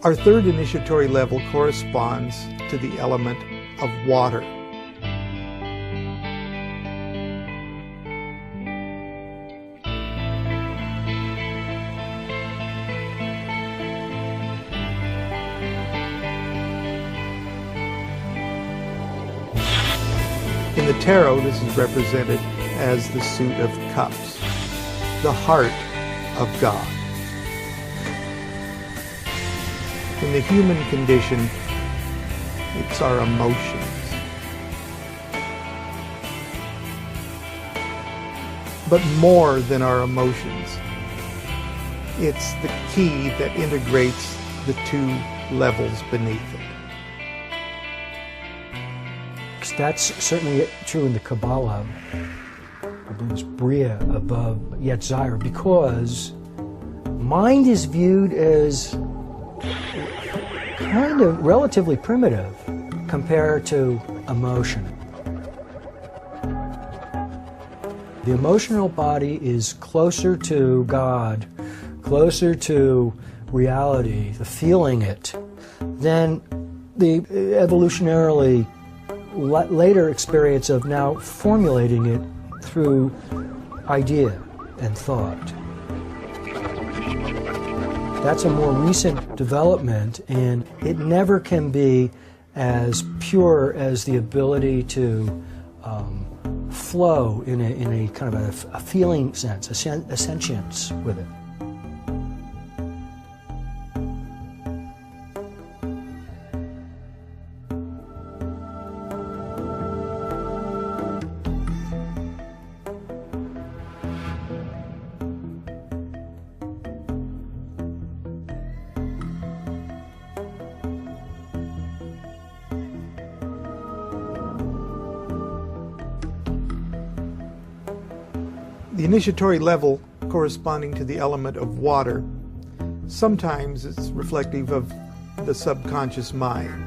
Our third initiatory level corresponds to the element of water. In the tarot, this is represented as the suit of cups, the heart of God. In the human condition, it's our emotions. But more than our emotions, it's the key that integrates the two levels beneath it. That's certainly true in the Kabbalah. I believe it's Bria above Yetzirah, because mind is viewed as kind of relatively primitive compared to emotion. The emotional body is closer to God, closer to reality, the feeling it, than the evolutionarily later experience of now formulating it through idea and thought. That's a more recent development, and it never can be as pure as the ability to flow in a kind of a feeling sense, a sentience with it. The initiatory level corresponding to the element of water, sometimes it's reflective of the subconscious mind,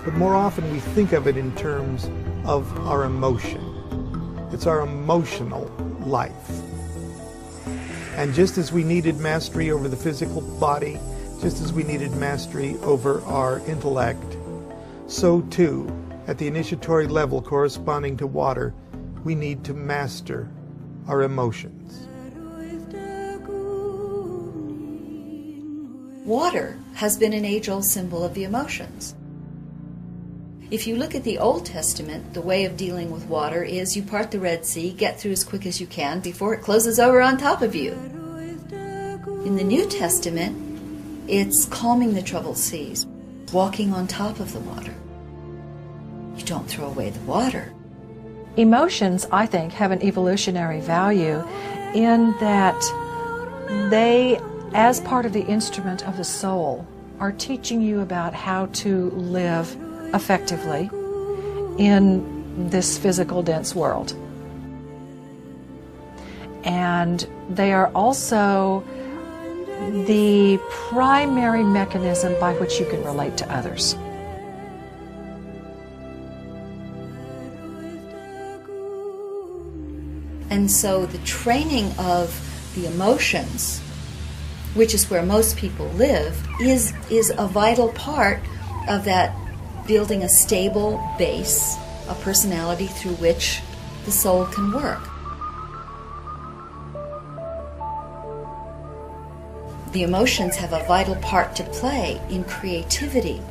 but more often we think of it in terms of our emotion. It's our emotional life. And just as we needed mastery over the physical body, just as we needed mastery over our intellect, so too, at the initiatory level corresponding to water, we need to master our emotions. Water has been an age-old symbol of the emotions. If you look at the Old Testament, the way of dealing with water is you part the Red Sea, get through as quick as you can before it closes over on top of you. In the New Testament, it's calming the troubled seas, walking on top of the water. You don't throw away the water. Emotions, I think, have an evolutionary value in that they, as part of the instrument of the soul, are teaching you about how to live effectively in this physical, dense world. And they are also the primary mechanism by which you can relate to others. And so the training of the emotions, which is where most people live, is a vital part of that building a stable base, a personality through which the soul can work. The emotions have a vital part to play in creativity,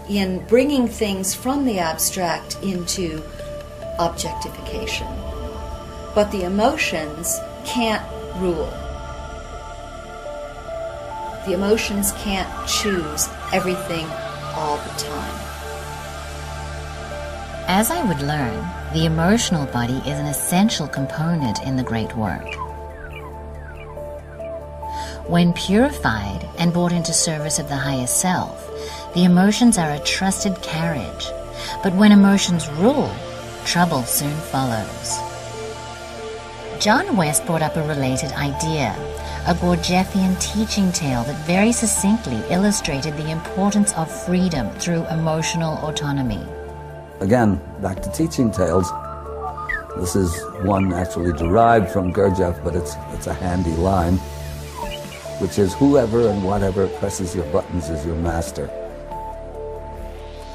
in bringing things from the abstract into objectification. But the emotions can't rule. The emotions can't choose everything all the time. As I would learn, the emotional body is an essential component in the great work. When purified and brought into service of the higher self, the emotions are a trusted carriage. But when emotions rule, trouble soon follows. John West brought up a related idea, a Gurdjieffian teaching tale that very succinctly illustrated the importance of freedom through emotional autonomy. Again, back to teaching tales. This is one actually derived from Gurdjieff, but it's a handy line. which is whoever and whatever presses your buttons is your master.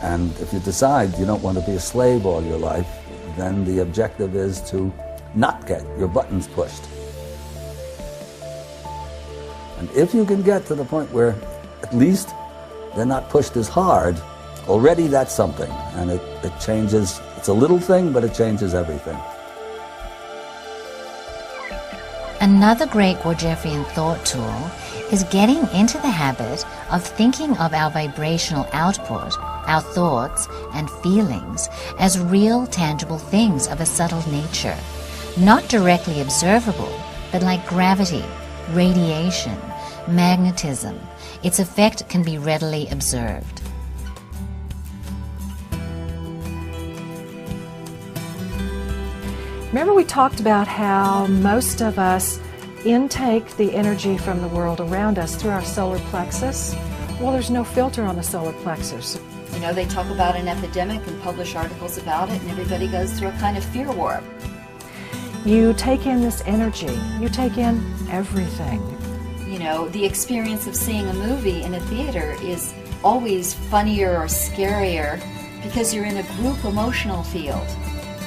And if you decide you don't want to be a slave all your life, then the objective is to not get your buttons pushed. And if you can get to the point where at least they're not pushed as hard, already that's something. And it changes, it's a little thing, but it changes everything. Another great Gurdjieffian thought tool is getting into the habit of thinking of our vibrational output, our thoughts and feelings, as real, tangible things of a subtle nature, not directly observable, but like gravity, radiation, magnetism. Its effect can be readily observed. Remember we talked about how most of us intake the energy from the world around us through our solar plexus? Well, there's no filter on the solar plexus. You know, they talk about an epidemic and publish articles about it, and everybody goes through a kind of fear warp. You take in this energy. You take in everything. You know, the experience of seeing a movie in a theater is always funnier or scarier because you're in a group emotional field.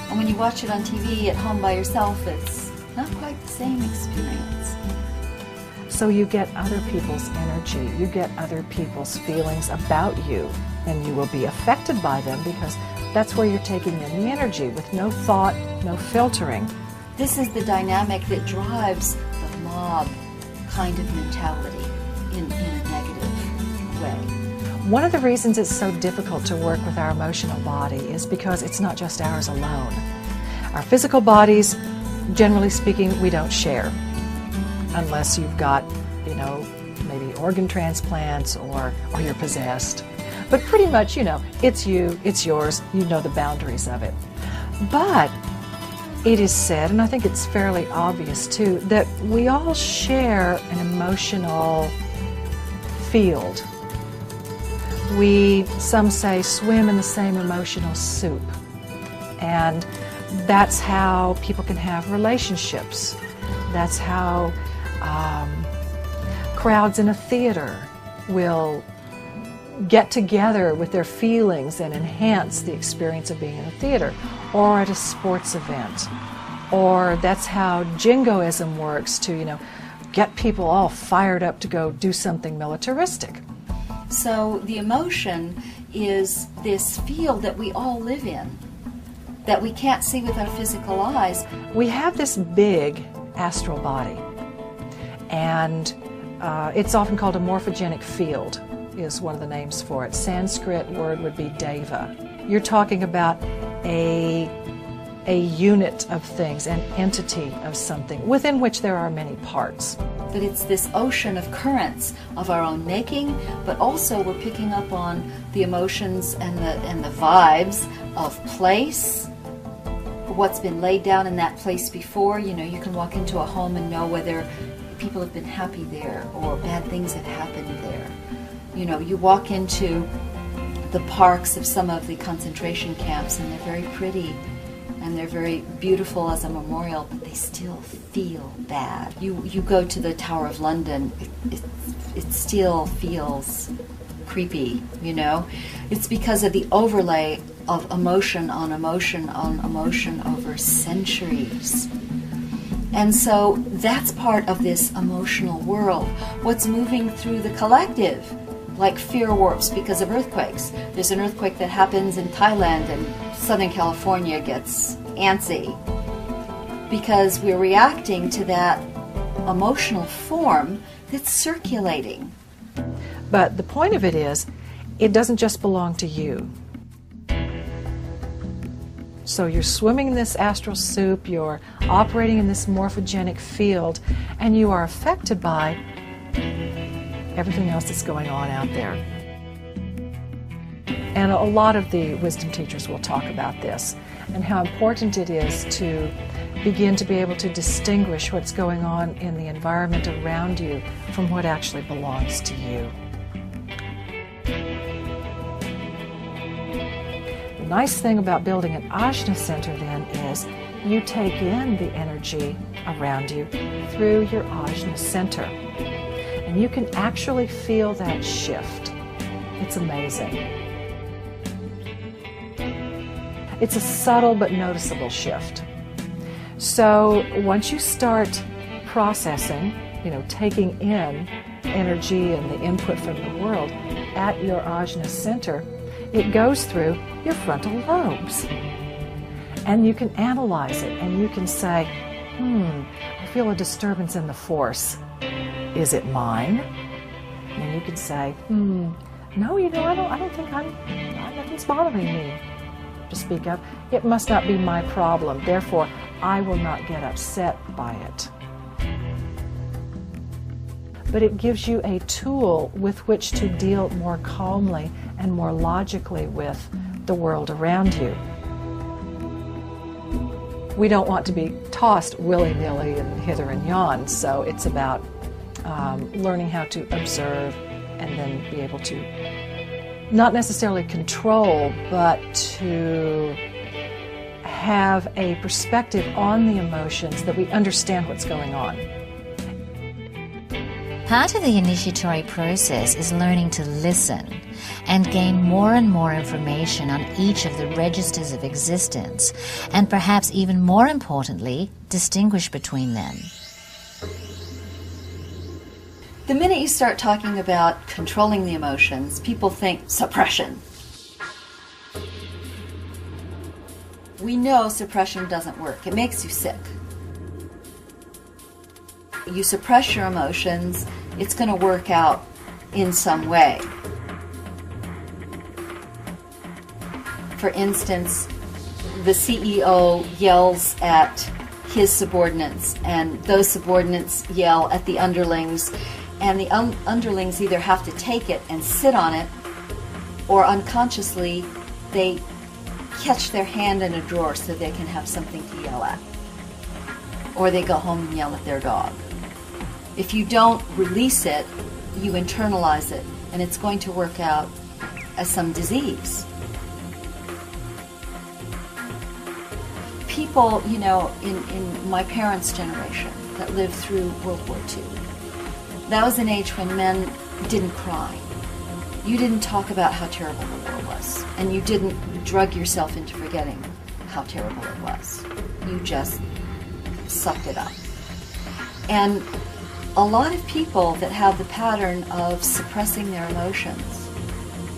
And when you watch it on TV at home by yourself, it's not quite the same experience. So you get other people's energy, you get other people's feelings about you, and you will be affected by them because that's where you're taking in the energy with no thought, no filtering. This is the dynamic that drives the mob kind of mentality in a negative way. One of the reasons it's so difficult to work with our emotional body is because it's not just ours alone. Our physical bodies, generally speaking, we don't share. Unless you've got, you know, maybe organ transplants or you're possessed. But pretty much, you know, it's you, it's yours, you know the boundaries of it. But it is said, and I think it's fairly obvious too, that we all share an emotional field. We, some say, swim in the same emotional soup. And that's how people can have relationships. That's how crowds in a theater will get together with their feelings and enhance the experience of being in a theater, or at a sports event. Or that's how jingoism works to, you know, get people all fired up to go do something militaristic. So the emotion is this field that we all live in, that we can't see with our physical eyes. We have this big astral body, and it's often called a morphogenic field, is one of the names for it. Sanskrit word would be deva. You're talking about a unit of things, an entity of something, within which there are many parts. But it's this ocean of currents of our own making, but also we're picking up on the emotions and the vibes of place, what's been laid down in that place before. You know, you can walk into a home and know whether people have been happy there or bad things have happened there. You know, you walk into the parks of some of the concentration camps and they're very pretty and they're very beautiful as a memorial, but they still feel bad. You go to the Tower of London, it still feels creepy, you know? It's because of the overlay of emotion on emotion on emotion over centuries. And so that's part of this emotional world. What's moving through the collective, like fear warps because of earthquakes. There's an earthquake that happens in Thailand and Southern California gets antsy because we're reacting to that emotional form that's circulating. But the point of it is, it doesn't just belong to you. So you're swimming in this astral soup, you're operating in this morphogenic field, and you are affected by everything else that's going on out there. And a lot of the wisdom teachers will talk about this and how important it is to begin to be able to distinguish what's going on in the environment around you from what actually belongs to you. The nice thing about building an ajna center then is you take in the energy around you through your ajna center. And you can actually feel that shift. It's amazing. It's a subtle but noticeable shift. So once you start processing, taking in energy and the input from the world at your ajna center, it goes through your frontal lobes. And you can analyze it, and you can say, I feel a disturbance in the force. Is it mine? And you can say, no, I don't think nothing's bothering me. To speak of, it must not be my problem, therefore I will not get upset by it. But it gives you a tool with which to deal more calmly and more logically with the world around you. We don't want to be tossed willy-nilly and hither and yon, so it's about learning how to observe and then be able to not necessarily control, but to have a perspective on the emotions, that we understand what's going on. Part of the initiatory process is learning to listen and gain more and more information on each of the registers of existence, and perhaps even more importantly, distinguish between them. The minute you start talking about controlling the emotions, people think suppression. We know suppression doesn't work. It makes you sick. You suppress your emotions, it's going to work out in some way. For instance, the CEO yells at his subordinates, and those subordinates yell at the underlings, and the underlings either have to take it and sit on it, or unconsciously they catch their hand in a drawer so they can have something to yell at. Or they go home and yell at their dog. If you don't release it, you internalize it, and it's going to work out as some disease. People, in my parents' generation that lived through World War II, that was an age when men didn't cry. You didn't talk about how terrible the war was, and you didn't drug yourself into forgetting how terrible it was. You just sucked it up. And a lot of people that have the pattern of suppressing their emotions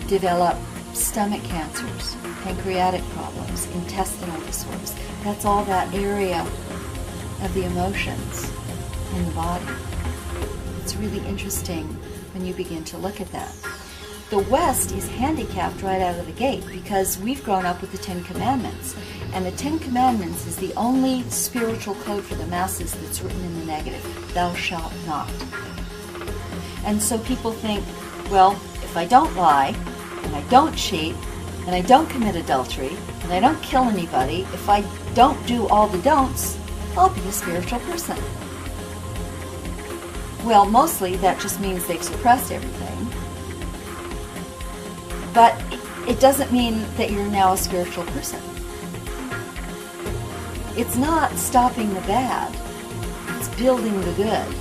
develop stomach cancers, pancreatic problems, intestinal disorders. That's all that area of the emotions in the body. It's really interesting when you begin to look at that. The West is handicapped right out of the gate because we've grown up with the Ten Commandments. And the Ten Commandments is the only spiritual code for the masses that's written in the negative. Thou shalt not. And so people think, well, if I don't lie, and I don't cheat, and I don't commit adultery, and I don't kill anybody, if I don't do all the don'ts, I'll be a spiritual person. Well, mostly that just means they've suppressed everything. But it doesn't mean that you're now a spiritual person. It's not stopping the bad. It's building the good.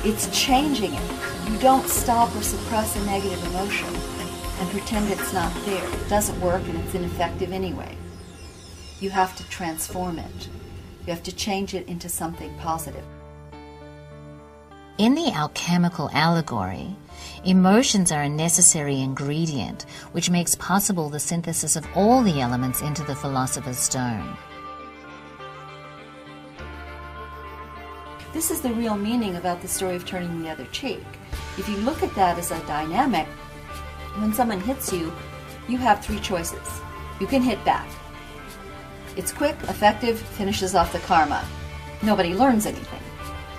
It's changing it. You don't stop or suppress a negative emotion and pretend it's not there. It doesn't work and it's ineffective anyway. You have to transform it. You have to change it into something positive. In the alchemical allegory, emotions are a necessary ingredient which makes possible the synthesis of all the elements into the philosopher's stone. This is the real meaning about the story of turning the other cheek. If you look at that as a dynamic, when someone hits you, you have three choices. You can hit back. It's quick, effective, finishes off the karma. Nobody learns anything,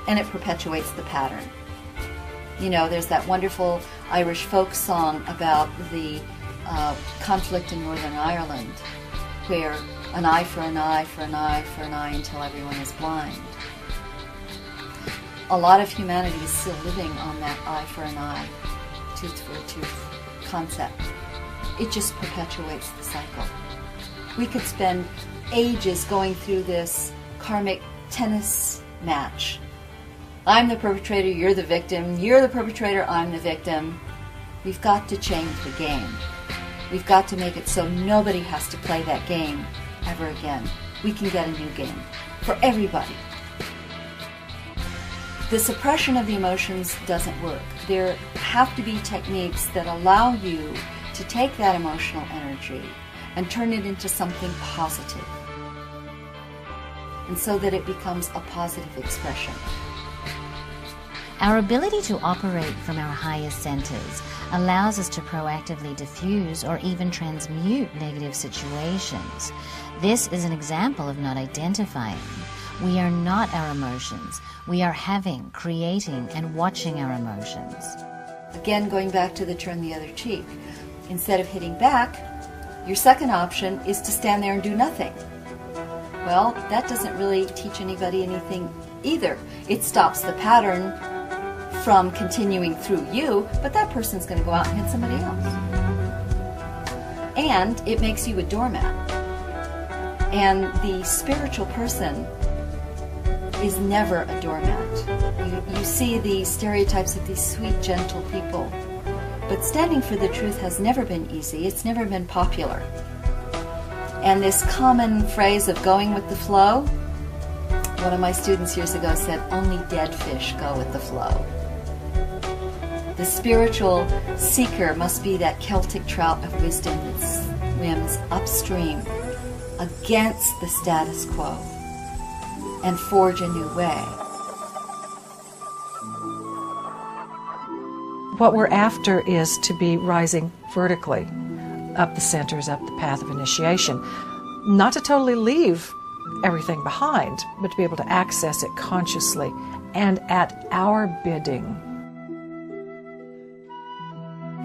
and it perpetuates the pattern. You know, there's that wonderful Irish folk song about the conflict in Northern Ireland, where an eye for an eye for an eye for an eye until everyone is blind. A lot of humanity is still living on that eye for an eye, tooth for a tooth concept. It just perpetuates the cycle. We could spend ages going through this karmic tennis match I'm the perpetrator, you're the victim, you're the perpetrator, I'm the victim. We've got to change the game. We've got to make it so nobody has to play that game ever again. We can get a new game for everybody. The suppression of the emotions doesn't work. There have to be techniques that allow you to take that emotional energy and turn it into something positive, and so that it becomes a positive expression. Our ability to operate from our highest centers allows us to proactively diffuse or even transmute negative situations. This is an example of not identifying. We are not our emotions. We are having, creating, and watching our emotions. Again, going back to the turn the other cheek. Instead of hitting back, your second option is to stand there and do nothing. Well, that doesn't really teach anybody anything either. It stops the pattern from continuing through you, but that person's going to go out and hit somebody else. And it makes you a doormat. And the spiritual person is never a doormat. You see the stereotypes of these sweet, gentle people. But standing for the truth has never been easy. It's never been popular. And this common phrase of going with the flow, one of my students years ago said, only dead fish go with the flow. The spiritual seeker must be that Celtic trout of wisdom that swims upstream against the status quo and forge a new way. What we're after is to be rising vertically up the centers, up the path of initiation. Not to totally leave everything behind, but to be able to access it consciously and at our bidding.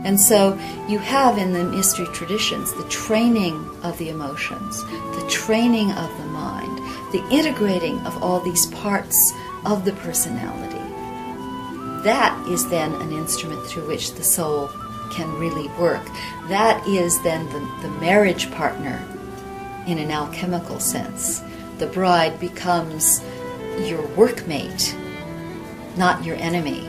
And so you have in the mystery traditions the training of the emotions, the training of the mind, the integrating of all these parts of the personality. That is then an instrument through which the soul can really work. That is then the marriage partner in an alchemical sense. The bride becomes your workmate, not your enemy.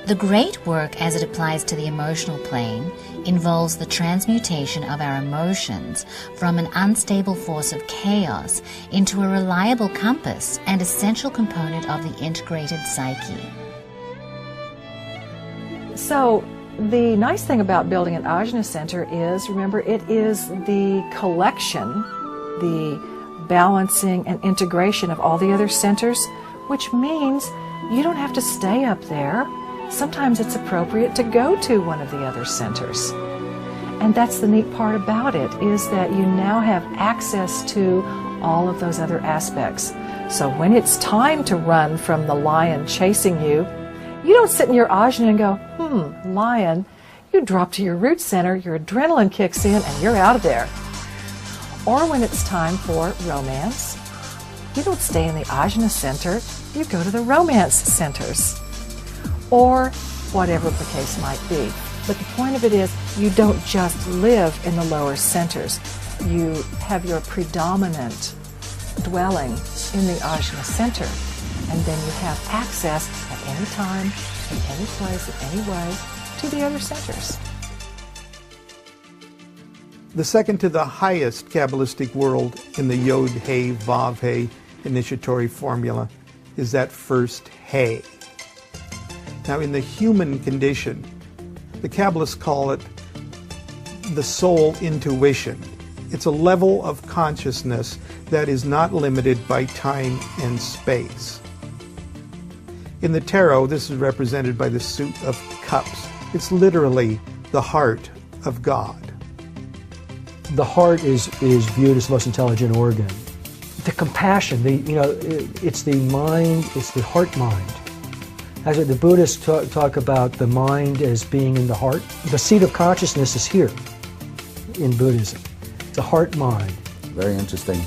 The great work as it applies to the emotional plane involves the transmutation of our emotions from an unstable force of chaos into a reliable compass and essential component of the integrated psyche. So the nice thing about building an ajna center is, remember, it is the collection, the balancing and integration of all the other centers, which means you don't have to stay up there. Sometimes it's appropriate to go to one of the other centers. And that's the neat part about it, is that you now have access to all of those other aspects. So when it's time to run from the lion chasing you, you don't sit in your ajna and go, lion. You drop to your root center, your adrenaline kicks in, and you're out of there. Or when it's time for romance, you don't stay in the ajna center, you go to the romance centers. Or whatever the case might be. But the point of it is, you don't just live in the lower centers. You have your predominant dwelling in the ajna center, and then you have access at any time, in any place, in any way, to the other centers. The second to the highest Kabbalistic world in the Yod-He, Vav-He initiatory formula is that first He. Now, in the human condition, the Kabbalists call it the soul intuition. It's a level of consciousness that is not limited by time and space. In the tarot, this is represented by the suit of cups. It's literally the heart of God. The heart is viewed as the most intelligent organ. The compassion, it's the mind, it's the heart-mind. As the Buddhists talk about the mind as being in the heart, the seat of consciousness is here in Buddhism. It's a heart-mind. Very interesting,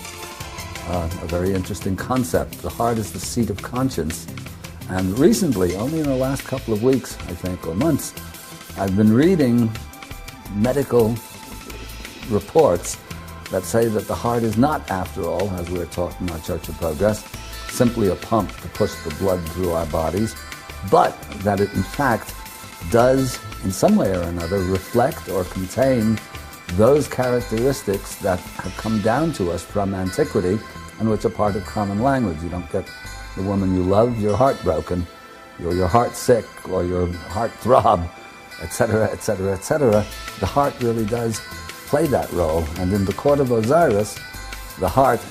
a very interesting concept. The heart is the seat of conscience. And recently, only in the last couple of weeks, I think, or months, I've been reading medical reports that say that the heart is not, after all, as we're taught in our Church of Progress, simply a pump to push the blood through our bodies, but that it in fact does, in some way or another, reflect or contain those characteristics that have come down to us from antiquity and which are part of common language. You don't get the woman you love, your heart broken, or your heart sick, or your heart throb, etc., etc., etc. The heart really does play that role, and in the court of Osiris, the heart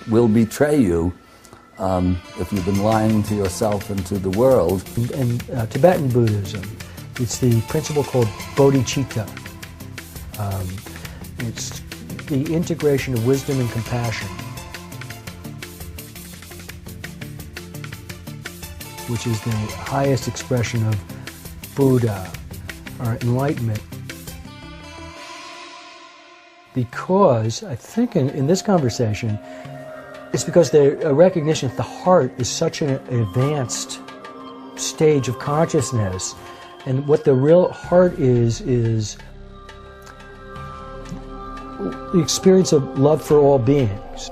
will betray you if you've been lying to yourself and to the world. In Tibetan Buddhism, it's the principle called bodhicitta. It's the integration of wisdom and compassion, which is the highest expression of Buddha, or enlightenment. Because, I think in this conversation, it's because a recognition that the heart is such an advanced stage of consciousness, and what the real heart is the experience of love for all beings.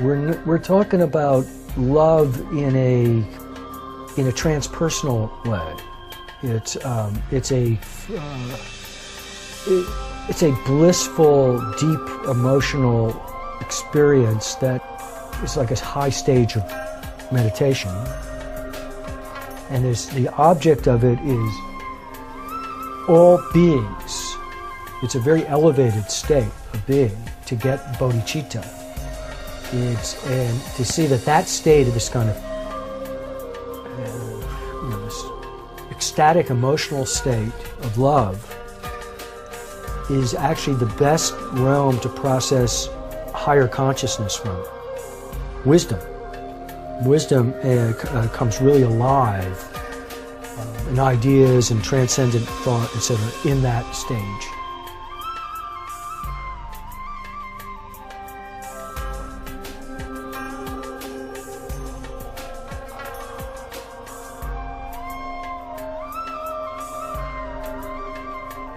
We're talking about love in a transpersonal way. It's a blissful, deep emotional experience that is like a high stage of meditation. And the object of it is all beings. It's a very elevated state of being to get bodhicitta. And to see that state of this kind of this ecstatic emotional state of love is actually the best realm to process higher consciousness from. Wisdom comes really alive in ideas and transcendent thought, etc., in that stage.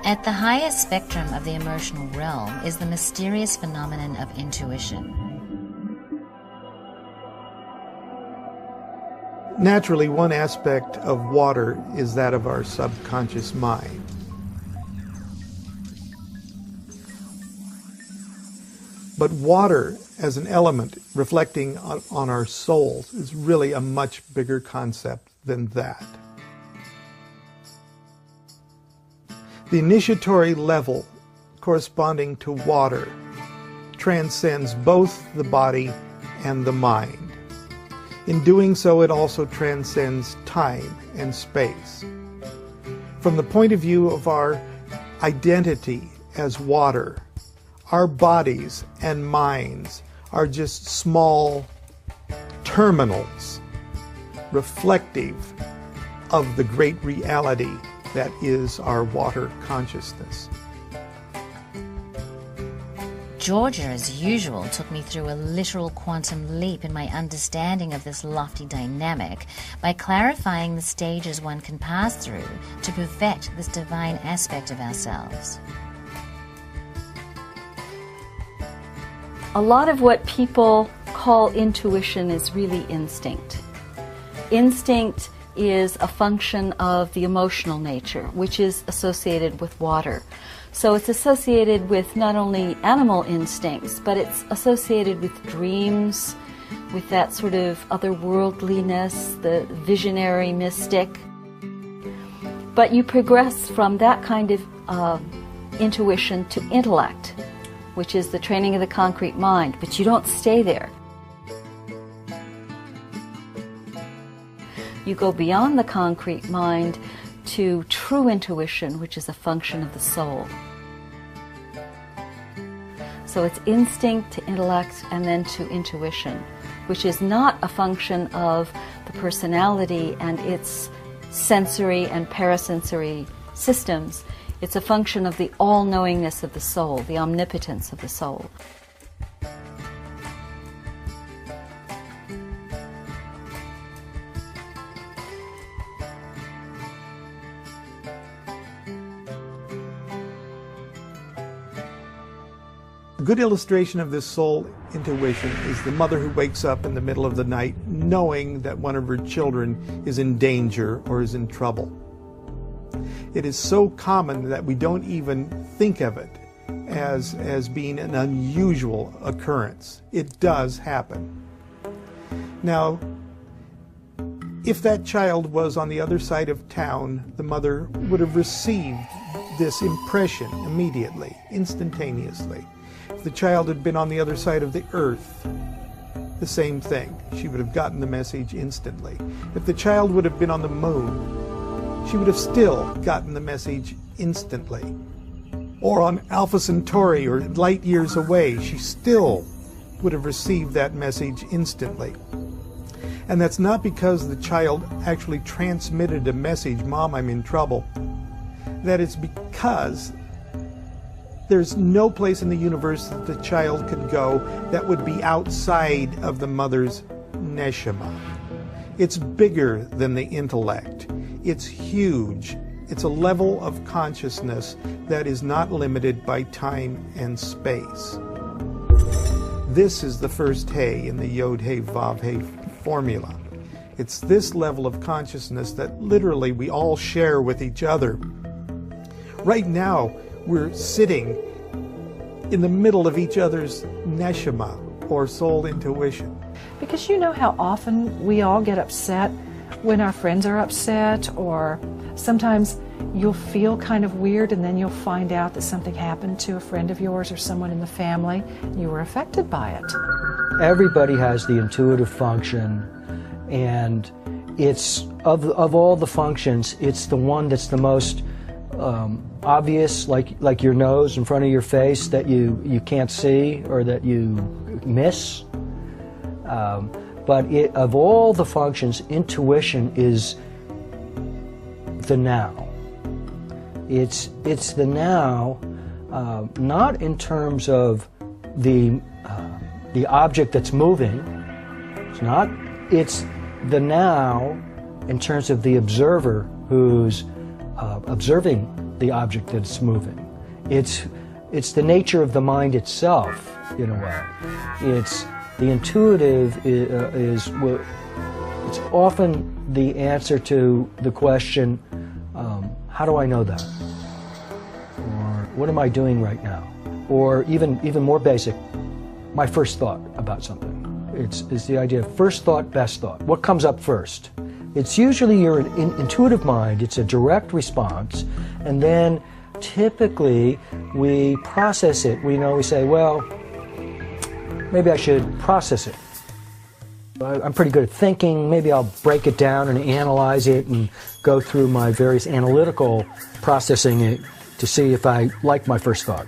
At the highest spectrum of the emotional realm is the mysterious phenomenon of intuition. Naturally, one aspect of water is that of our subconscious mind. But water as an element reflecting on our souls is really a much bigger concept than that. The initiatory level corresponding to water transcends both the body and the mind. In doing so, it also transcends time and space. From the point of view of our identity as water, our bodies and minds are just small terminals reflective of the great reality that is our water consciousness. Georgia, as usual, took me through a literal quantum leap in my understanding of this lofty dynamic by clarifying the stages one can pass through to perfect this divine aspect of ourselves. A lot of what people call intuition is really instinct. Instinct is a function of the emotional nature, which is associated with water. So it's associated with not only animal instincts, but it's associated with dreams, with that sort of otherworldliness, the visionary mystic. But you progress from that kind of intuition to intellect, which is the training of the concrete mind, but you don't stay there. You go beyond the concrete mind to true intuition, which is a function of the soul. So it's instinct to intellect and then to intuition, which is not a function of the personality and its sensory and parasensory systems. It's a function of the all-knowingness of the soul, the omnipotence of the soul. good illustration of this soul intuition is the mother who wakes up in the middle of the night knowing that one of her children is in danger or is in trouble. It is so common that we don't even think of it as being an unusual occurrence. It does happen. Now, if that child was on the other side of town, the mother would have received this impression immediately, instantaneously. If the child had been on the other side of the earth, the same thing. She would have gotten the message instantly. If the child would have been on the moon, she would have still gotten the message instantly. Or on Alpha Centauri or light years away, she still would have received that message instantly. And that's not because the child actually transmitted a message, "Mom, I'm in trouble." That is because there's no place in the universe that the child could go that would be outside of the mother's neshama. It's bigger than the intellect. It's huge. It's a level of consciousness that is not limited by time and space. This is the first Hey in the Yod Hey Vav Hey formula. It's this level of consciousness that literally we all share with each other. Right now, we're sitting in the middle of each other's neshama, or soul intuition. Because you know how often we all get upset when our friends are upset, or sometimes you'll feel kind of weird and then you'll find out that something happened to a friend of yours or someone in the family and you were affected by it. Everybody has the intuitive function, and it's of all the functions, it's the one that's the most obvious, like your nose in front of your face that you can't see or that you miss. But of all the functions, intuition is the now. It's the now, not in terms of the object that's moving. It's the now in terms of the observer who's observing the object that's moving. It's the nature of the mind itself, in a way. It's the intuitive it's often the answer to the question, how do I know that? Or what am I doing right now? Or even more basic, my first thought about something. It's the idea of first thought, best thought. What comes up first? It's usually your intuitive mind. It's a direct response, and then typically we process it. We say, well, maybe I should process it. I'm pretty good at thinking. Maybe I'll break it down and analyze it and go through my various analytical processing it to see if I like my first thought.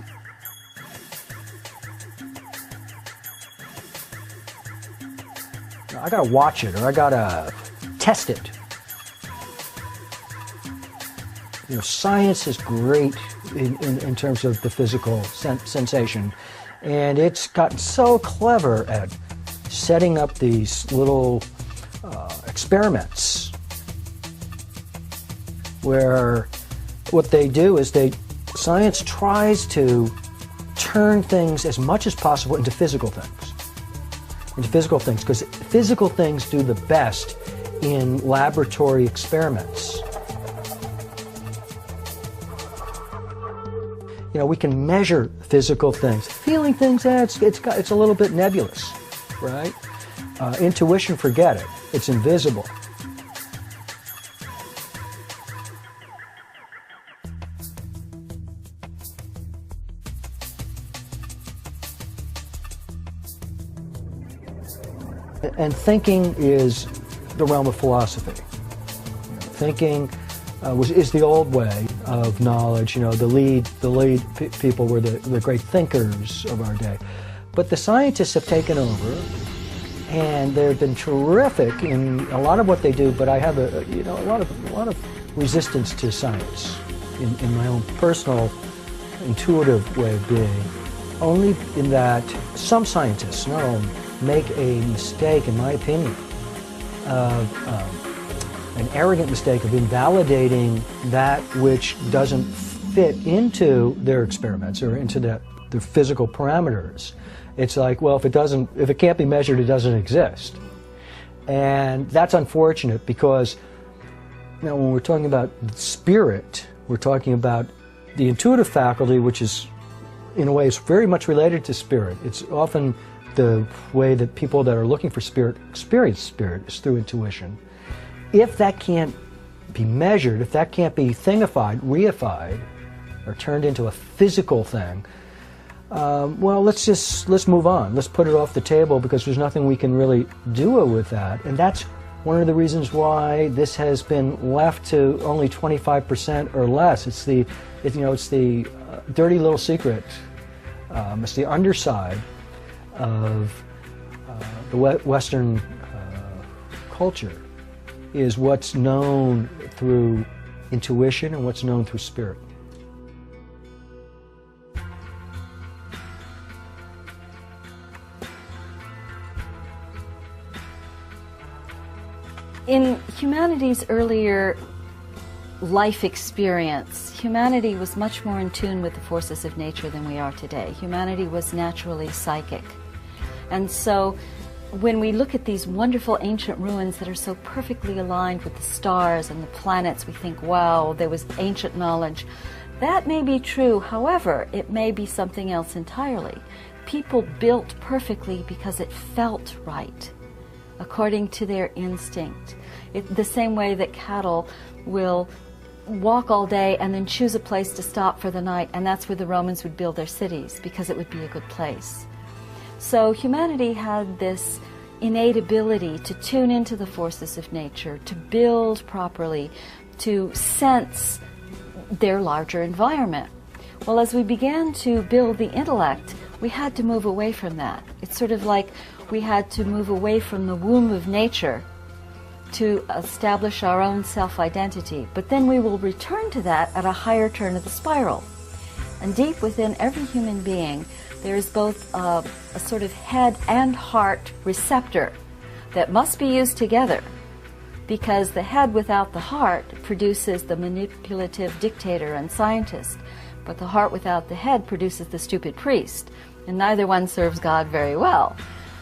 I gotta watch it, or I gotta test it. Science is great in terms of the physical sensation, and it's gotten so clever at setting up these little experiments where what they do is science tries to turn things as much as possible into physical things. Because physical things do the best in laboratory experiments. We can measure physical things. Feeling things, it's a little bit nebulous, right? Intuition, forget it. It's invisible. And thinking is the realm of philosophy. Thinking is the old way of knowledge. The lead people were the great thinkers of our day. But the scientists have taken over, and they've been terrific in a lot of what they do. But I have a lot of resistance to science in my own personal, intuitive way of being. Only in that some scientists, not all, make a mistake, in my opinion, an arrogant mistake of invalidating that which doesn't fit into their experiments or into that the physical parameters. It's like, well, if it can't be measured, it doesn't exist. And that's unfortunate because, you know, when we're talking about spirit, we're talking about the intuitive faculty, which is, in a way, is very much related to spirit. It's often the way that people that are looking for spirit experience spirit is through intuition. If that can't be measured, if that can't be thingified, reified, or turned into a physical thing, well, let's move on. Let's put it off the table because there's nothing we can really do with that. And that's one of the reasons why this has been left to only 25% or less. It's the dirty little secret. It's the underside of the Western culture is what's known through intuition and what's known through spirit. In humanity's earlier life experience, humanity was much more in tune with the forces of nature than we are today. Humanity was naturally psychic. And so when we look at these wonderful ancient ruins that are so perfectly aligned with the stars and the planets, we think, wow, there was ancient knowledge. That may be true. However, it may be something else entirely. People built perfectly because it felt right, according to their instinct. The same way that cattle will walk all day and then choose a place to stop for the night, and that's where the Romans would build their cities, because it would be a good place. So humanity had this innate ability to tune into the forces of nature, to build properly, to sense their larger environment. Well, as we began to build the intellect, we had to move away from that. It's sort of like we had to move away from the womb of nature to establish our own self-identity. But then we will return to that at a higher turn of the spiral. And deep within every human being, there is both a sort of head and heart receptor that must be used together, because the head without the heart produces the manipulative dictator and scientist, but the heart without the head produces the stupid priest, and neither one serves God very well.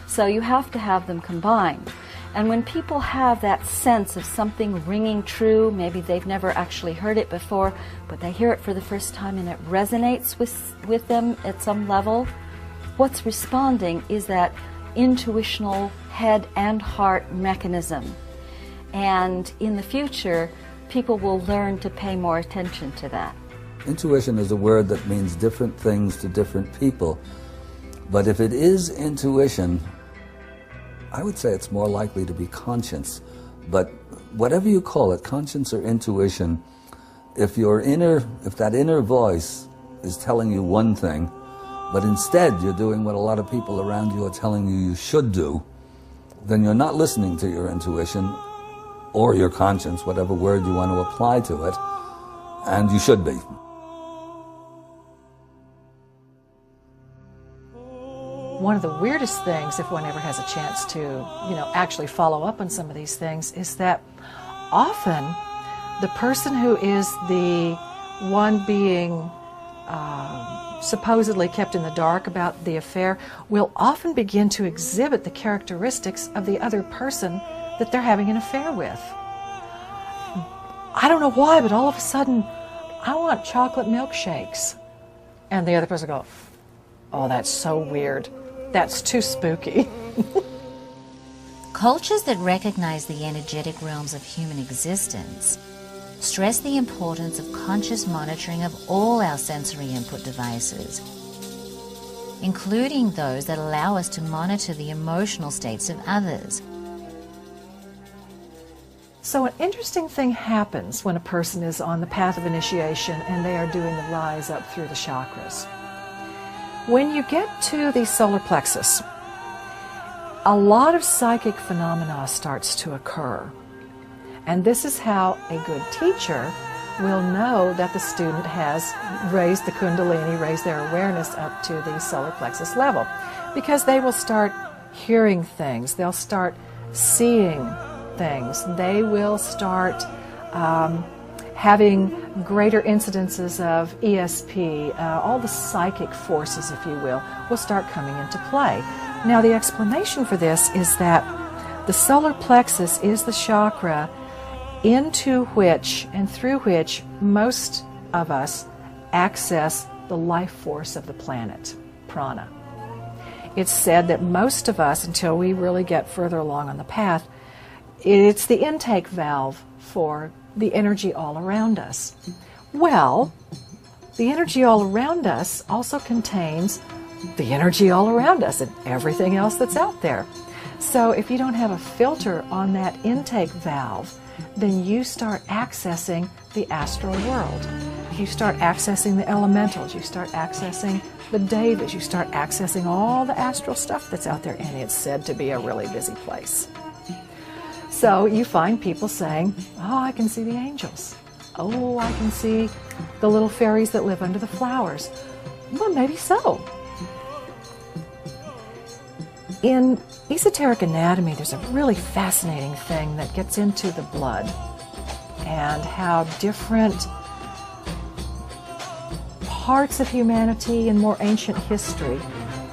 So you have to have them combined. And when people have that sense of something ringing true, maybe they've never actually heard it before, but they hear it for the first time and it resonates with them at some level, what's responding is that intuitional head and heart mechanism. And in the future, people will learn to pay more attention to that. Intuition is a word that means different things to different people. But if it is intuition, I would say it's more likely to be conscience. But whatever you call it, conscience or intuition, if that inner voice is telling you one thing, but instead you're doing what a lot of people around you are telling you should do, then you're not listening to your intuition or your conscience, whatever word you want to apply to it, and you should be. One of the weirdest things, if one ever has a chance to, actually follow up on some of these things, is that often the person who is the one being supposedly kept in the dark about the affair will often begin to exhibit the characteristics of the other person that they're having an affair with. I don't know why, but all of a sudden, I want chocolate milkshakes. And the other person will go, oh, that's so weird. That's too spooky. Cultures that recognize the energetic realms of human existence stress the importance of conscious monitoring of all our sensory input devices, including those that allow us to monitor the emotional states of others. So an interesting thing happens when a person is on the path of initiation and they are doing the rise up through the chakras. When you get to the solar plexus, a lot of psychic phenomena starts to occur. And this is how a good teacher will know that the student has raised the kundalini, raised their awareness up to the solar plexus level. Because they will start hearing things, they'll start seeing things, they will start having greater incidences of ESP, all the psychic forces, if you will start coming into play. Now, the explanation for this is that the solar plexus is the chakra into which and through which most of us access the life force of the planet, prana. It's said that most of us, until we really get further along on the path, it's the intake valve for the energy all around us. Well, the energy all around us also contains the energy all around us and everything else that's out there. So if you don't have a filter on that intake valve, then you start accessing the astral world. You start accessing the elementals, you start accessing the devas, you start accessing all the astral stuff that's out there, and it's said to be a really busy place. So you find people saying, oh, I can see the angels. Oh, I can see the little fairies that live under the flowers. Well, maybe so. In esoteric anatomy, there's a really fascinating thing that gets into the blood and how different parts of humanity in more ancient history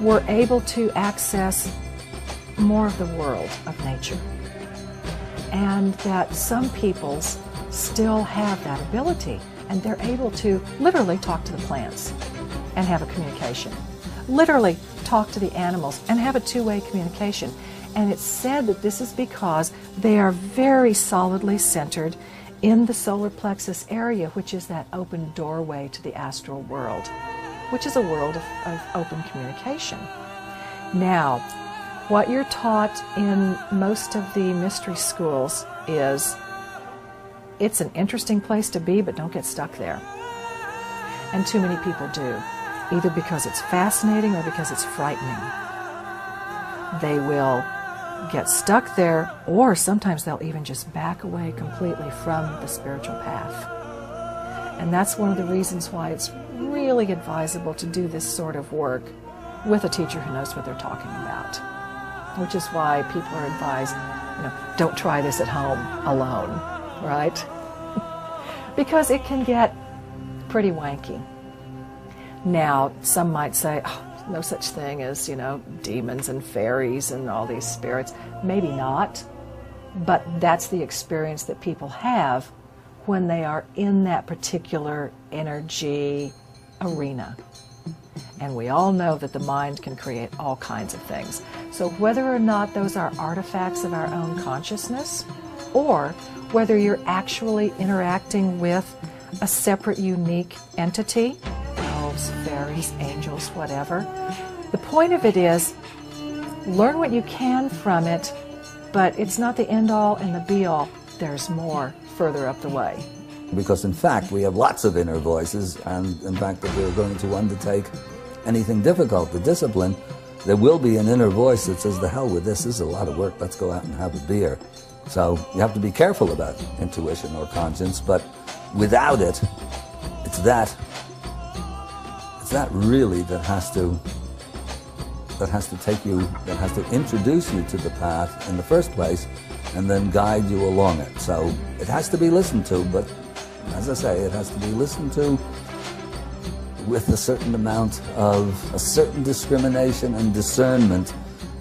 were able to access more of the world of nature. And that some peoples still have that ability, and they're able to literally talk to the plants and have a communication. Literally talk to the animals and have a two-way communication. And it's said that this is because they are very solidly centered in the solar plexus area, which is that open doorway to the astral world, which is a world of open communication. Now, what you're taught in most of the mystery schools is it's an interesting place to be, but don't get stuck there. And too many people do, either because it's fascinating or because it's frightening. They will get stuck there, or sometimes they'll even just back away completely from the spiritual path. And that's one of the reasons why it's really advisable to do this sort of work with a teacher who knows what they're talking about. Which is why people are advised, don't try this at home alone, right? Because it can get pretty wanky. Now, some might say, oh, no such thing as, demons and fairies and all these spirits. Maybe not, but that's the experience that people have when they are in that particular energy arena. And we all know that the mind can create all kinds of things. So whether or not those are artifacts of our own consciousness, or whether you're actually interacting with a separate, unique entity, elves, fairies, angels, whatever, the point of it is learn what you can from it, but it's not the end-all and the be-all. There's more further up the way. Because in fact, we have lots of inner voices, and in fact, if we're going to undertake anything difficult, the discipline, there will be an inner voice that says, the hell with this is a lot of work, let's go out and have a beer. So you have to be careful about intuition or conscience, but without it, it's that really that has to take you, that has to introduce you to the path in the first place and then guide you along it. So it has to be listened to, but as I say, it has to be listened to with a certain amount of a certain discrimination and discernment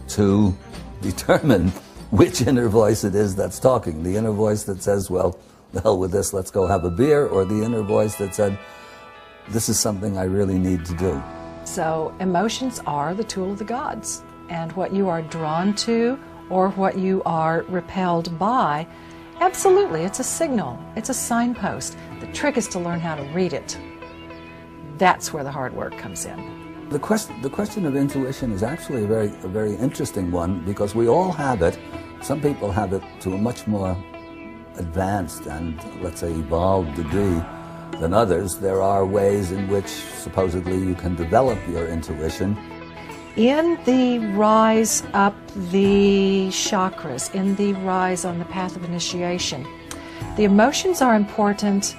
to determine which inner voice it is that's talking. The inner voice that says, well, the hell with this, let's go have a beer, or the inner voice that said, this is something I really need to do. So emotions are the tool of the gods, and what you are drawn to or what you are repelled by, absolutely, it's a signal, it's a signpost. The trick is to learn how to read it. That's where the hard work comes in. The question of intuition is actually a very interesting one, because we all have it. Some people have it to a much more advanced and, let's say, evolved degree than others. There are ways in which supposedly you can develop your intuition. In the rise up the chakras, in the rise on the path of initiation, the emotions are important.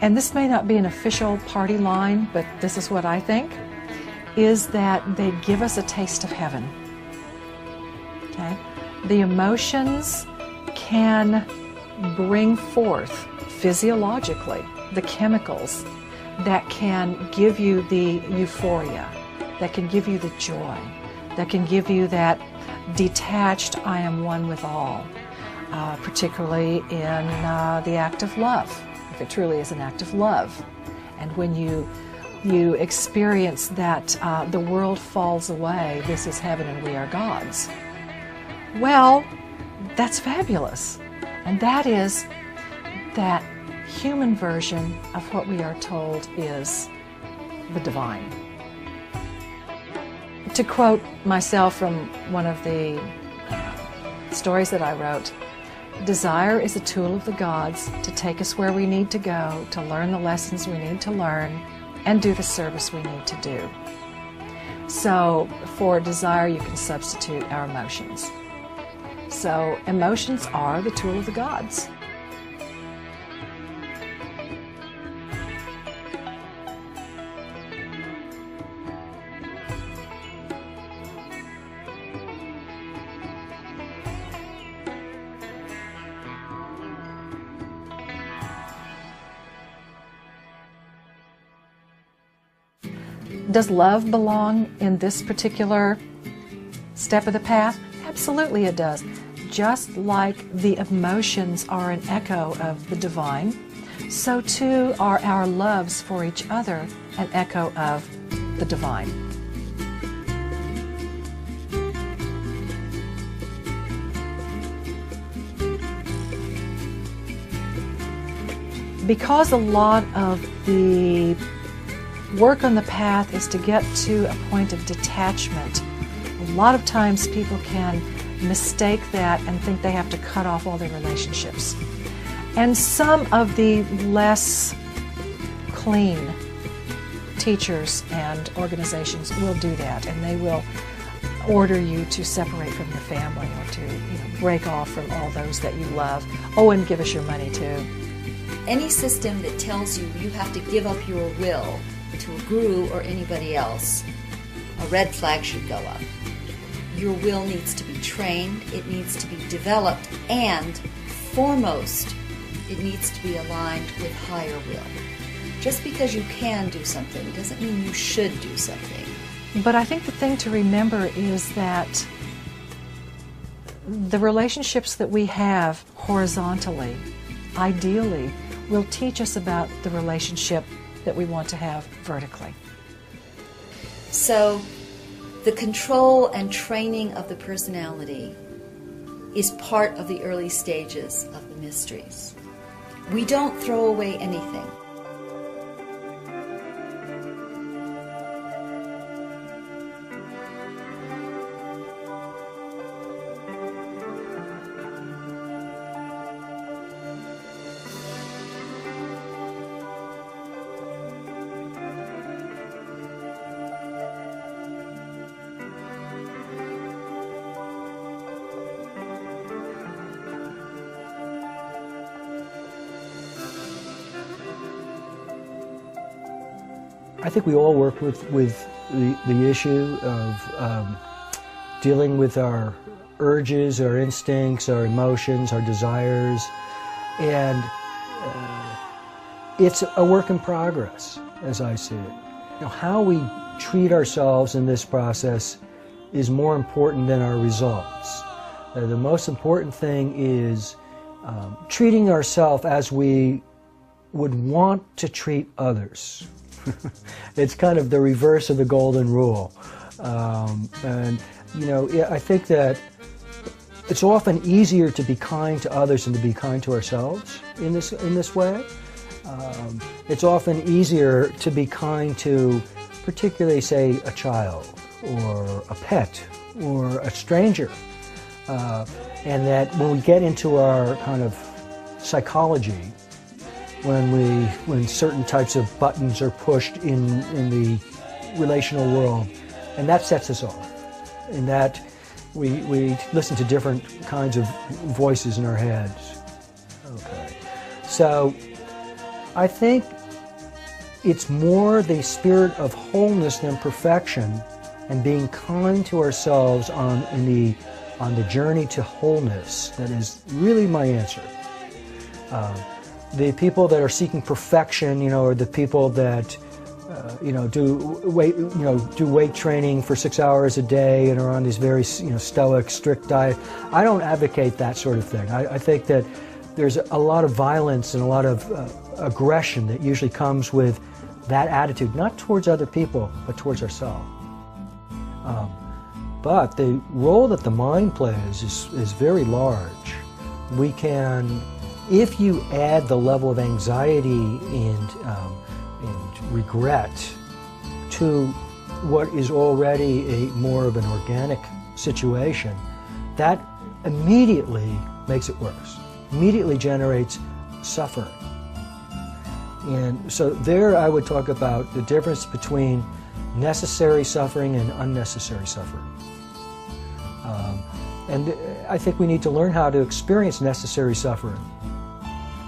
And this may not be an official party line, but this is what I think, is that they give us a taste of heaven. Okay? The emotions can bring forth physiologically the chemicals that can give you the euphoria, that can give you the joy, that can give you that detached I am one with all, particularly in the act of love, if it truly is an act of love. And when you experience that the world falls away, this is heaven and we are gods. Well, that's fabulous. And that is that human version of what we are told is the divine. To quote myself from one of the stories that I wrote, desire is a tool of the gods to take us where we need to go, to learn the lessons we need to learn, and do the service we need to do. So for desire, you can substitute our emotions. So emotions are the tool of the gods. Does love belong in this particular step of the path? Absolutely it does. Just like the emotions are an echo of the divine, so too are our loves for each other an echo of the divine. Because a lot of the work on the path is to get to a point of detachment, a lot of times people can mistake that and think they have to cut off all their relationships. And some of the less clean teachers and organizations will do that, and they will order you to separate from your family or to break off from all those that you love. Oh, and give us your money too. Any system that tells you you have to give up your will to a guru or anybody else, a red flag should go up. Your will needs to be trained, it needs to be developed, and foremost, it needs to be aligned with higher will. Just because you can do something doesn't mean you should do something. But I think the thing to remember is that the relationships that we have horizontally, ideally, will teach us about the relationship that we want to have vertically. So, the control and training of the personality is part of the early stages of the mysteries. We don't throw away anything. I think we all work with the issue of dealing with our urges, our instincts, our emotions, our desires, and it's a work in progress, as I see it. How we treat ourselves in this process is more important than our results. The most important thing is treating ourselves as we would want to treat others. It's kind of the reverse of the golden rule. And I think that it's often easier to be kind to others than to be kind to ourselves in this way. It's often easier to be kind to, particularly, say, a child or a pet or a stranger. And that when we get into our kind of psychology, when certain types of buttons are pushed in the relational world, and that sets us off. And that we listen to different kinds of voices in our heads. Okay. So I think it's more the spirit of wholeness than perfection, and being kind to ourselves on the journey to wholeness that is really my answer. the people that are seeking perfection, or the people that do weight training for 6 hours a day and are on these very stoic, strict diet. I don't advocate that sort of thing. I think that there's a lot of violence and a lot of aggression that usually comes with that attitude, not towards other people, but towards ourselves. But the role that the mind plays is very large. We can, if you add the level of anxiety and regret to what is already more of an organic situation, that immediately makes it worse, immediately generates suffering. And so there I would talk about the difference between necessary suffering and unnecessary suffering. And I think we need to learn how to experience necessary suffering.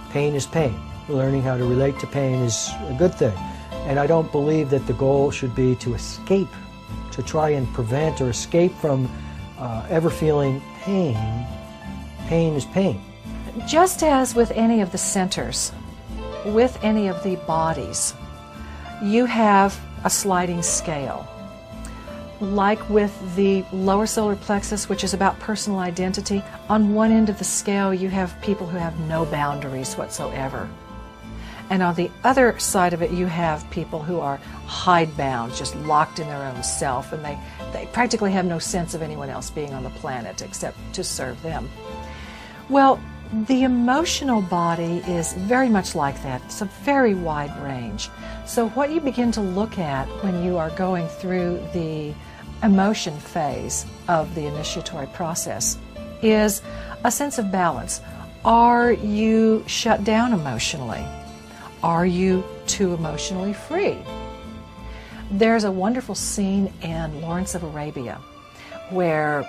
Pain is pain. Learning how to relate to pain is a good thing. And I don't believe that the goal should be to escape, to try and prevent or escape from ever feeling pain. Pain is pain. Just as with any of the centers, with any of the bodies, you have a sliding scale. Like with the lower solar plexus, which is about personal identity, on one end of the scale you have people who have no boundaries whatsoever. And on the other side of it you have people who are hidebound, just locked in their own self, and they practically have no sense of anyone else being on the planet except to serve them. Well, the emotional body is very much like that. It's a very wide range. So what you begin to look at when you are going through the emotion phase of the initiatory process is a sense of balance. Are you shut down emotionally? Are you too emotionally free? There's a wonderful scene in Lawrence of Arabia where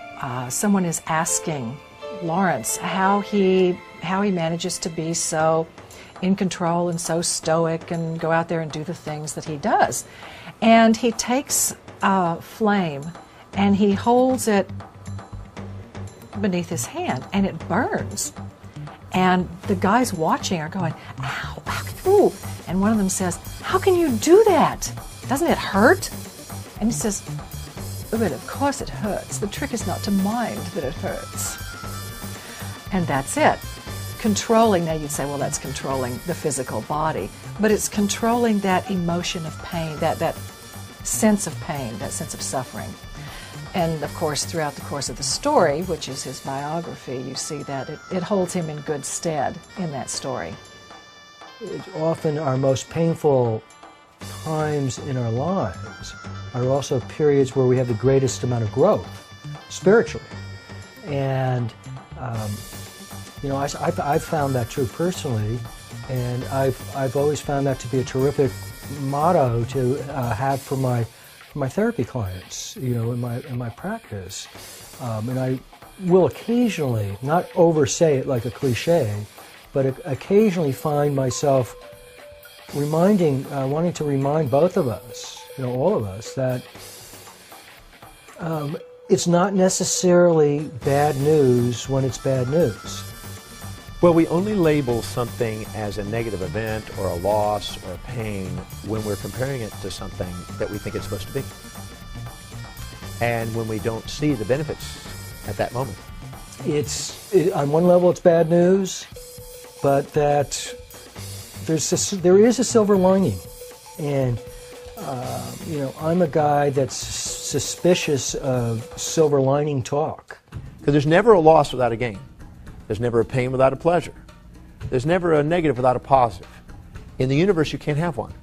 someone is asking Lawrence how he manages to be so in control and so stoic and go out there and do the things that he does. And he takes a flame and he holds it beneath his hand and it burns. And the guys watching are going, ow, ooh. And one of them says, how can you do that? Doesn't it hurt? And he says, oh, but of course it hurts. The trick is not to mind that it hurts. And that's it. Controlling, now you'd say, well, that's controlling the physical body, but it's controlling that emotion of pain, that sense of pain, that sense of suffering. And of course, throughout the course of the story, which is his biography, you see that it holds him in good stead in that story. It's often our most painful times in our lives are also periods where we have the greatest amount of growth spiritually. And I've found that true personally, and I've always found that to be a terrific motto to have for my therapy clients, in my practice. And I will occasionally, not oversay it like a cliche, but occasionally find myself wanting to remind both of us, all of us, that it's not necessarily bad news when it's bad news. Well, we only label something as a negative event or a loss or a pain when we're comparing it to something that we think it's supposed to be. And when we don't see the benefits at that moment. On one level it's bad news, but that there is a silver lining. And I'm a guy that's suspicious of silver lining talk. Because there's never a loss without a gain. There's never a pain without a pleasure. There's never a negative without a positive. In the universe, you can't have one.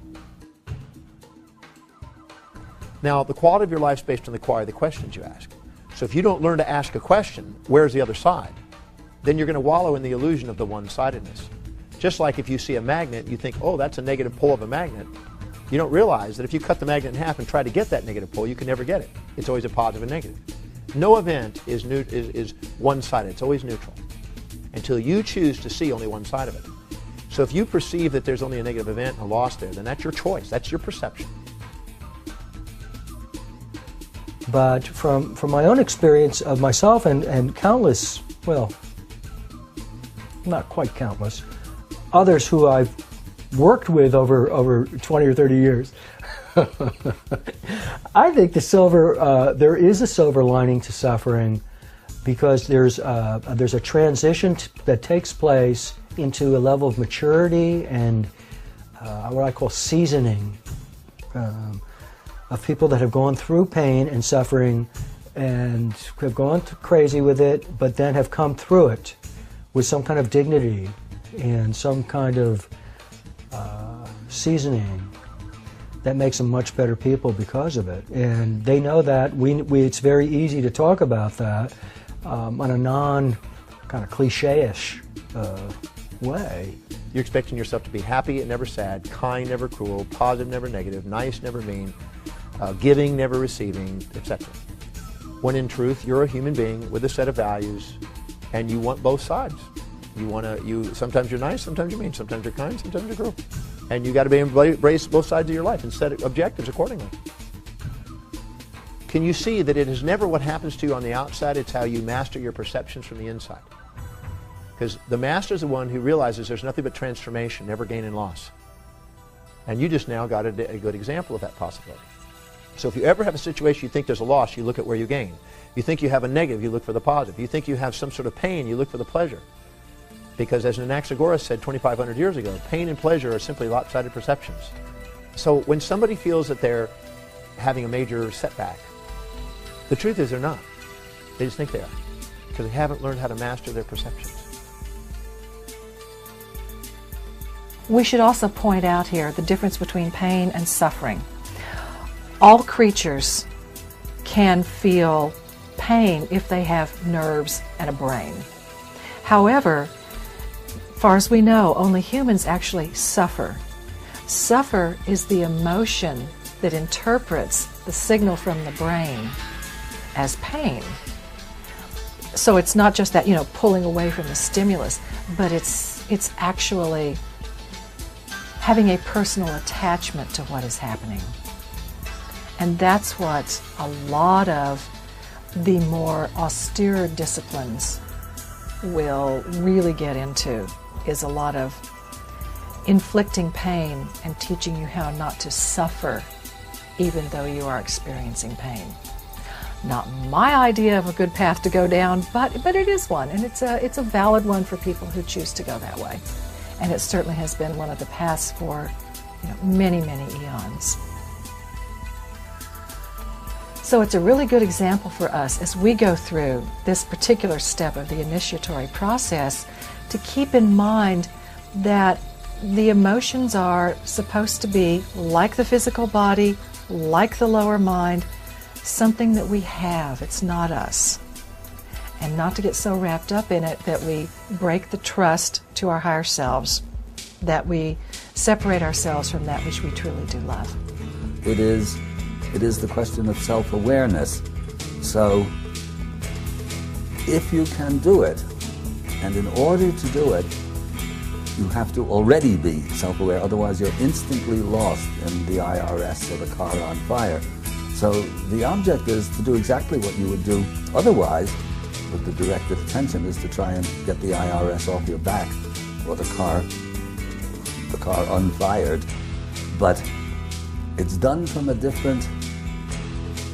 Now, the quality of your life is based on the quality of the questions you ask. So if you don't learn to ask a question, where's the other side? Then you're going to wallow in the illusion of the one-sidedness. Just like if you see a magnet, you think, oh, that's a negative pull of a magnet. You don't realize that if you cut the magnet in half and try to get that negative pull, you can never get it. It's always a positive and negative. No event is one-sided. It's always neutral until you choose to see only one side of it. So if you perceive that there's only a negative event and a loss there, then that's your choice. That's your perception. But from my own experience of myself and countless, well, not quite countless, others who I've worked with over 20 or 30 years, I think there is a silver lining to suffering, because there's a transition that takes place into a level of maturity and what I call seasoning of people that have gone through pain and suffering and have gone crazy with it, but then have come through it with some kind of dignity and some kind of seasoning that makes them much better people because of it. And they know that. It's very easy to talk about that on a kind of cliche-ish way. You're expecting yourself to be happy and never sad, kind, never cruel, positive, never negative, nice, never mean, giving, never receiving, etc. When in truth, you're a human being with a set of values, and you want both sides. Sometimes you're nice, sometimes you're mean, sometimes you're kind, sometimes you're cruel. And you got to embrace both sides of your life and set objectives accordingly. Can you see that it is never what happens to you on the outside, it's how you master your perceptions from the inside? Because the master is the one who realizes there's nothing but transformation, never gain and loss. And you just now got a good example of that possibility. So if you ever have a situation you think there's a loss, you look at where you gain. You think you have a negative, you look for the positive. You think you have some sort of pain, you look for the pleasure. Because as Anaxagoras said 2,500 years ago, pain and pleasure are simply lopsided perceptions. So when somebody feels that they're having a major setback, the truth is they're not. They just think they are, because they haven't learned how to master their perceptions. We should also point out here the difference between pain and suffering. All creatures can feel pain if they have nerves and a brain. However, far as we know, only humans actually suffer. Suffer is the emotion that interprets the signal from the brain as pain. So it's not just that, pulling away from the stimulus, but it's actually having a personal attachment to what is happening. And that's what a lot of the more austere disciplines will really get into, is a lot of inflicting pain and teaching you how not to suffer even though you are experiencing pain. Not my idea of a good path to go down, but it is one, and it's a valid one for people who choose to go that way. And it certainly has been one of the paths for many, many eons. So it's a really good example for us as we go through this particular step of the initiatory process to keep in mind that the emotions are supposed to be like the physical body, like the lower mind, something that we have. It's not us. And not to get so wrapped up in it that we break the trust to our higher selves, that we separate ourselves from that which we truly do love. It is the question of self-awareness. So if you can do it, and in order to do it, you have to already be self-aware, otherwise you're instantly lost in the IRS or the car on fire. So the object is to do exactly what you would do otherwise, with the directed attention, is to try and get the IRS off your back, or the car unfired. But it's done from a different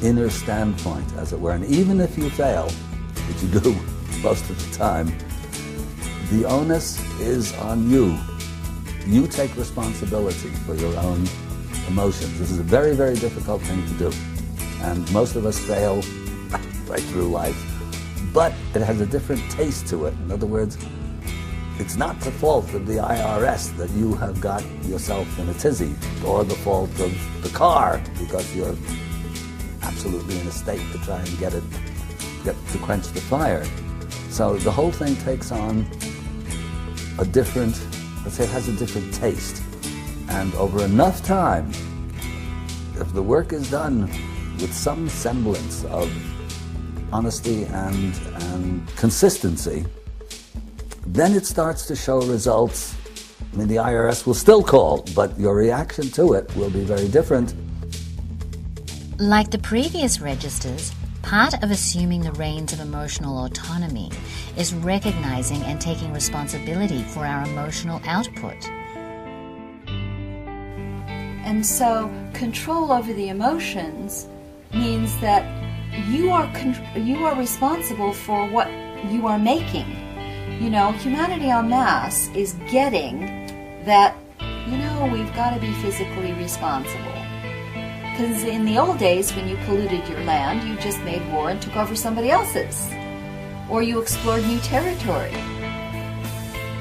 inner standpoint, as it were. And even if you fail, which you do most of the time, the onus is on you. You take responsibility for your own emotions. This is a very, very difficult thing to do. And most of us fail right through life. But it has a different taste to it. In other words, it's not the fault of the IRS that you have got yourself in a tizzy, or the fault of the car because you're absolutely in a state to try and get to quench the fire. So the whole thing takes on a different, let's say it has a different taste. And over enough time, if the work is done with some semblance of honesty and consistency, then it starts to show results. I mean, the IRS will still call, but your reaction to it will be very different. Like the previous registers, Part of assuming the reins of emotional autonomy is recognizing and taking responsibility for our emotional output. And so control over the emotions means that you are responsible for what you are making. You know, humanity en masse is getting that, you know, we've got to be physically responsible. Because in the old days, when you polluted your land, you just made war and took over somebody else's. Or you explored new territory.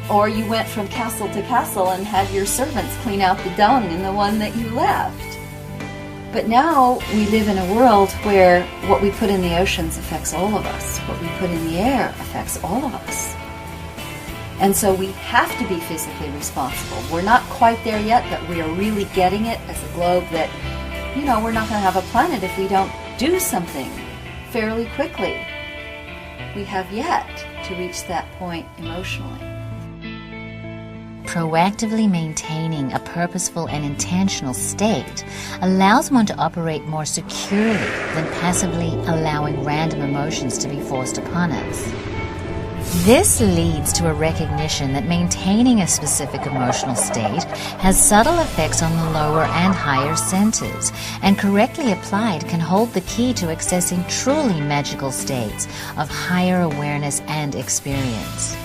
Or you went from castle to castle and had your servants clean out the dung in the one that you left. But now we live in a world where what we put in the oceans affects all of us. What we put in the air affects all of us. And so we have to be physically responsible. We're not quite there yet, but we are really getting it as a globe that, you know, we're not going to have a planet if we don't do something fairly quickly. We have yet to reach that point emotionally. Proactively maintaining a purposeful and intentional state allows one to operate more securely than passively allowing random emotions to be forced upon us. This leads to a recognition that maintaining a specific emotional state has subtle effects on the lower and higher centers, and correctly applied can hold the key to accessing truly magical states of higher awareness and experience.